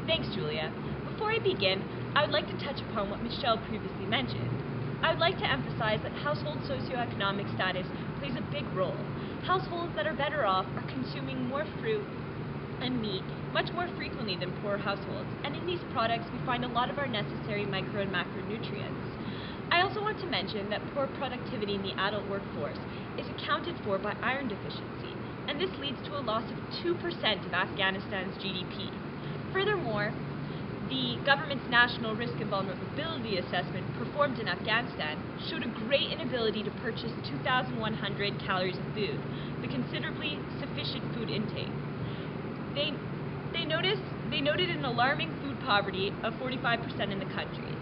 Thanks, Julia. Before I begin, I would like to touch upon what Michelle previously mentioned. I would like to emphasize that household socioeconomic status plays a big role. Households that are better off are consuming more fruit and meat much more frequently than poor households, and in these products we find a lot of our necessary micro and macronutrients. I also want to mention that poor productivity in the adult workforce is accounted for by iron deficiency, and this leads to a loss of 2% of Afghanistan's GDP. Furthermore, the government's National Risk and Vulnerability Assessment performed in Afghanistan showed a great inability to purchase 2,100 calories of food, the considerably sufficient food intake. They noted an alarming food poverty of 45% in the country.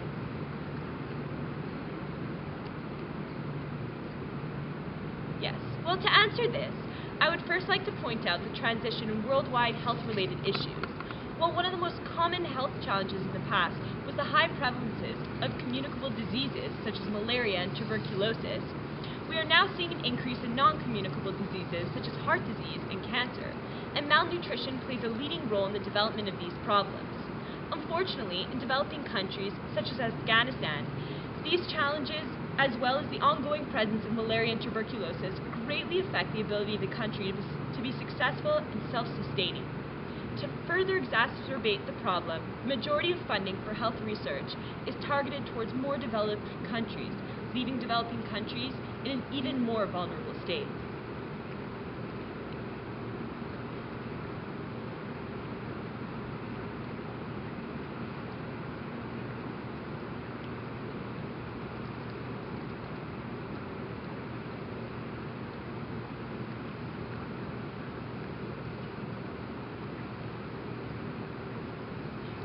Yes, well, to answer this, I would first like to point out the transition in worldwide health-related issues. While one of the most common health challenges in the past was the high prevalences of communicable diseases such as malaria and tuberculosis, we are now seeing an increase in non-communicable diseases such as heart disease and cancer, and malnutrition plays a leading role in the development of these problems. Unfortunately, in developing countries such as Afghanistan, these challenges, as well as the ongoing presence of malaria and tuberculosis, greatly affect the ability of the country to be successful and self-sustaining. To further exacerbate the problem, the majority of funding for health research is targeted towards more developed countries, leaving developing countries in an even more vulnerable state.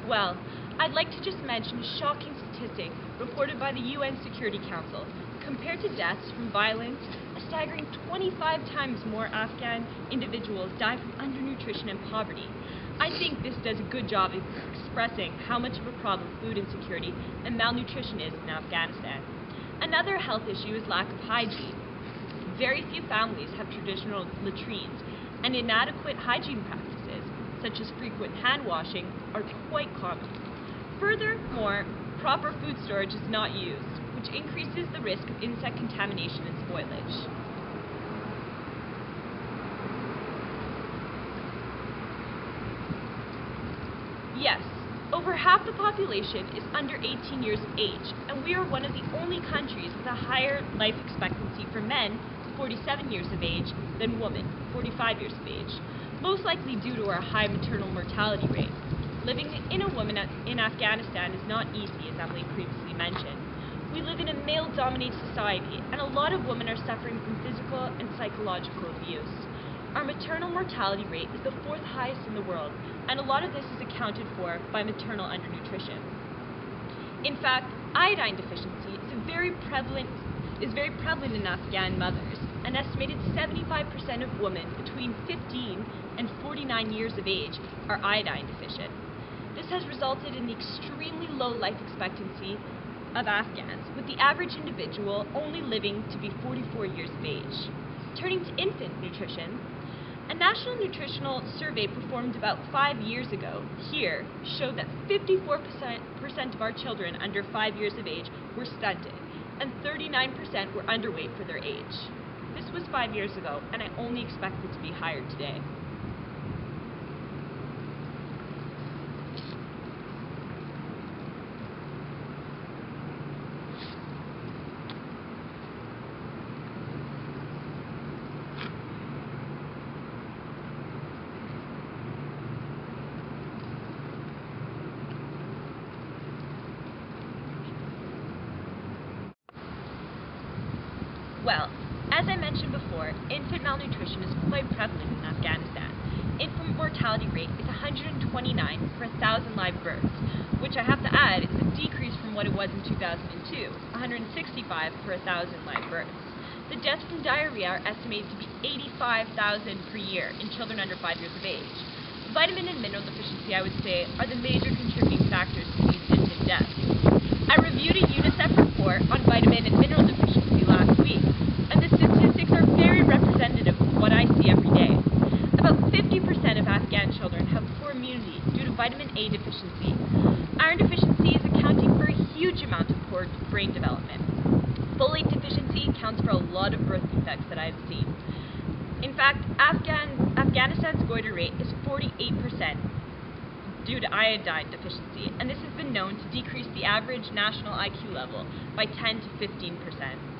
Well, I'd like to just mention a shocking statistic reported by the UN Security Council. Compared to deaths from violence, a staggering 25 times more Afghan individuals die from undernutrition and poverty. I think this does a good job of expressing how much of a problem food insecurity and malnutrition is in Afghanistan. Another health issue is lack of hygiene. Very few families have traditional latrines, and inadequate hygiene practices, such as frequent hand washing, are quite common. Furthermore, proper food storage is not used, which increases the risk of insect contamination and spoilage. Yes, over half the population is under 18 years of age, and we are one of the only countries with a higher life expectancy for men, 47 years of age, than women, 45 years of age, most likely due to our high maternal mortality rate. Living in Afghanistan is not easy, as Emily previously mentioned. We live in a male-dominated society, and a lot of women are suffering from physical and psychological abuse. Our maternal mortality rate is the 4th highest in the world, and a lot of this is accounted for by maternal undernutrition. In fact, iodine deficiency is very prevalent in Afghan mothers. An estimated 75% of women between 15 and 49 years of age are iodine deficient. This has resulted in the extremely low life expectancy of Afghans, with the average individual only living to be 44 years of age. Turning to infant nutrition, a national nutritional survey performed about 5 years ago here showed that 54% of our children under 5 years of age were stunted, and 39% were underweight for their age. This was 5 years ago, and I only expect it to be higher today. Well, as I mentioned before, infant malnutrition is quite prevalent in Afghanistan. Infant mortality rate is 129 per 1,000 live births, which I have to add is a decrease from what it was in 2002, 165 per 1,000 live births. The deaths from diarrhea are estimated to be 85,000 per year in children under 5 years of age. Vitamin and mineral deficiency, I would say, are the major contributing factors to these infant deaths. I reviewed a UNICEF report on vitamin and mineral deficiency last week, and the statistics are very representative of what I see every day. About 50% of Afghan children have poor immunity due to vitamin A deficiency. Iron deficiency is accounting for a huge amount of poor brain development. Folate deficiency accounts for a lot of birth defects that I've seen. In fact, Afghanistan's goiter rate is 48% due to iodine deficiency, and this has been known to decrease the average national IQ level by 10 to 15%.